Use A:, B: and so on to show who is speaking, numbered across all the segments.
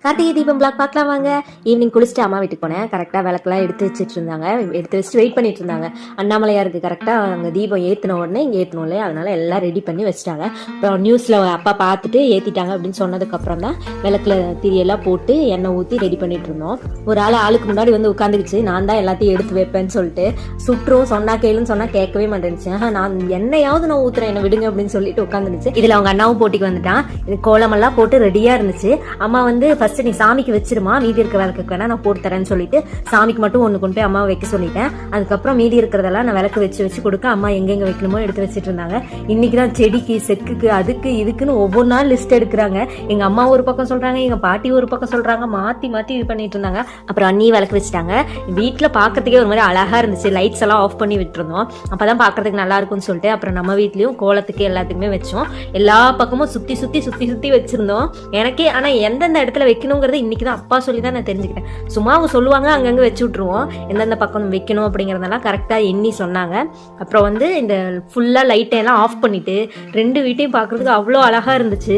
A: Karthigai Deepam black பார்க்கலாம் வாங்க. Evening குளிச்சுட்டு அம்மா வீட்டுக்கு போனேன். கரெக்டாக விளக்கெல்லாம் எடுத்து வச்சுட்டு இருந்தாங்க. எடுத்து வச்சுட்டு வெயிட் பண்ணிட்டு இருந்தாங்க. அண்ணாமலையாருக்கு கரெக்டாக அங்கே தீபம் ஏற்றின உடனே இங்கே ஏற்றணும் இல்லையா, அதனால எல்லாம் ரெடி பண்ணி வச்சுட்டாங்க. அப்புறம் நியூஸில் அப்பா பார்த்துட்டு ஏற்றிட்டாங்க அப்படின்னு சொன்னதுக்கப்புறம் தான் விளக்குல திரியெல்லாம் போட்டு எண்ணெய் ஊற்றி ரெடி பண்ணிட்டு இருந்தோம். ஒரு ஆளுக்கு முன்னாடி வந்து உட்காந்துக்கிச்சு. நான் தான் எல்லாத்தையும் எடுத்து வைப்பேன்னு சொல்லிட்டு சுற்றும் சொன்னா கேளுன்னு சொன்னா கேட்கவே மாட்டேன்னுச்சு. நான் எண்ணெயாவது நான் ஊத்துறேன், என்ன விடுங்க அப்படின்னு சொல்லிட்டு உட்காந்துருச்சு. இதுல அவங்க அண்ணாவும் போட்டிக்கு வந்துட்டான். இது கோலமெல்லாம் போட்டு ரெடியா இருந்துச்சு. அம்மா வந்து ஃபர்ஸ்ட் நீ சாமிக்கு வச்சிருமா, மீதி இருக்கிற விளக்கு வேணா நான் போட்டு தரேன்னு சொல்லிட்டு சாமிக்கு மட்டும் ஒன்று கொண்டு போய் அம்மாவை வைக்க சொல்லிட்டேன். அதுக்கப்புறம் மீதி இருக்கிறதெல்லாம் நான் விளக்கு வச்சு கொடுக்க அம்மா எங்கெங்க வைக்கணுமோ எடுத்து வச்சுட்டு இருந்தாங்க. இன்னைக்குதான் செடிக்கு செக்குக்கு அதுக்கு இதுக்குன்னு ஒவ்வொரு நாள் லிஸ்ட் எடுக்கிறாங்க. எங்க அம்மா ஒரு பக்கம் சொல்றாங்க, எங்க பாட்டி ஒரு பக்கம் சொல்றாங்க, மாத்தி மாத்தி இது பண்ணிட்டு இருந்தாங்க. அப்புறம் அண்ணி விளக்கு வச்சுட்டாங்க. வீட்டுல பாக்கிறதுக்கே ஒரு மாதிரி அழகா இருந்துச்சு. லைட்ஸ் எல்லாம் ஆஃப் பண்ணி விட்டுருந்தோம். அப்பதான் பாக்குறதுக்கு நல்லா இருக்கும்னு சொல்லிட்டு அப்புறம் நம்ம வீட்லயும் கோலத்துக்கு எல்லாத்துக்குமே வச்சோம். எல்லா பக்கமும் சுத்தி சுத்தி சுத்தி சுத்தி வச்சிருந்தோம். எனக்கே ஆனா எந்தெந்த இடத்துல வைக்கணுங்கிறது இன்னைக்குதான் அப்பா சொல்லி தான் நான் தெரிஞ்சுக்கிட்டேன். சும்மா அவங்க சொல்லுவாங்க, அங்கங்க வச்சு விட்டுருவோம். எந்தெந்த பக்கம் வைக்கணும் அப்படிங்கறதெல்லாம் கரெக்டா எண்ணி சொன்னாங்க. அப்புறம் வந்து இந்த ஃபுல்லா லைட்டெல்லாம் ஆஃப் பண்ணிட்டு 2 வீட்டையும் பாக்குறதுக்கு அவ்வளோ அழகா இருந்துச்சு.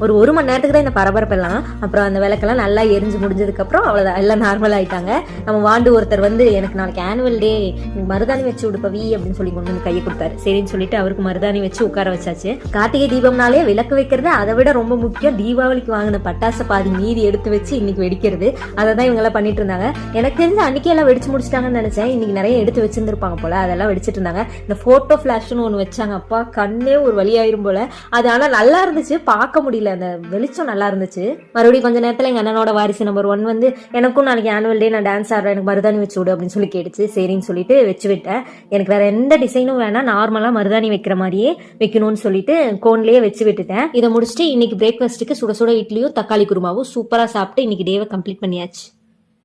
A: ஒரு மணி நேரத்துக்கு தான் இந்த பரபரப்பெல்லாம். அப்புறம் அந்த விளக்கெல்லாம் நல்லா எரிஞ்சு முடிஞ்சதுக்கப்புறம் அவ்வளோதான், எல்லாம் நார்மல் ஆயிட்டாங்க. நம்ம வாண்டு ஒருத்தர் வந்து எனக்கு நாளைக்கு ஆனுவல் டே, மருதாணி வச்சு விடுப்பவி அப்படின்னு சொல்லி கொண்டு வந்து கையை கொடுத்தாரு. சரின்னு சொல்லிட்டு அவருக்கு மருதாணி வச்சு உட்கார வச்சாச்சு. கார்த்திகை தீபம்னாலே விளக்கு வைக்கிறது அதை விட ரொம்ப முக்கியம். தீபாவளிக்கு வாங்கின பட்டாசு பாதி மீதி எடுத்து வச்சு இன்னைக்கு வெடிக்கிறது. அதை தான் இவங்க எல்லாம் பண்ணிட்டு இருந்தாங்க. எனக்கு தெரிஞ்சு அன்னைக்கு எல்லாம் வெடிச்சு முடிச்சிட்டாங்கன்னு நினைச்சேன். இன்னைக்கு நிறைய எடுத்து வச்சிருந்துருப்பாங்க போல, அதெல்லாம் வெடிச்சிட்டு இருந்தாங்க. இந்த போட்டோ பிளாஷ்னு ஒன்று வச்சாங்க. அப்பா கண்ணே ஒரு வழியாயிரும் போல. அது ஆனா நல்லா இருந்துச்சு, பார்க்க முடியல, அந்த வெளிச்சம் நல்லா இருந்துச்சு. மறுபடியும் கொஞ்ச நேரத்துல எங்க அண்ணனோட வாரிசு நம்பர் 1 வந்து எனக்கும் நாளைக்கு ஆனுவல் டே, நான் டான்ஸ் ஆடுறேன், எனக்கு மருதாணி வச்சு விடு அப்படின்னு சொல்லி கேட்டுச்சு. சரின்னு சொல்லிட்டு வச்சு விட்டேன். எனக்கு வேற எந்த டிசைனும் வேணாம், நார்மலா மருதாணி வைக்கிற மாதிரியே வைக்கணும்னு சொல்லிட்டு கோன்லயே வச்சு விட்டுட்டேன். இதை முடிச்சுட்டு இன்னைக்கு பிரேக்ஃபாஸ்ட்டுக்கு சுட சுட இட்லியும் தக்காளி குருமாவும் சூப்பரா சாப்பிட்டு இன்னைக்கு டேவை கம்ப்ளீட் பண்ணியாச்சு.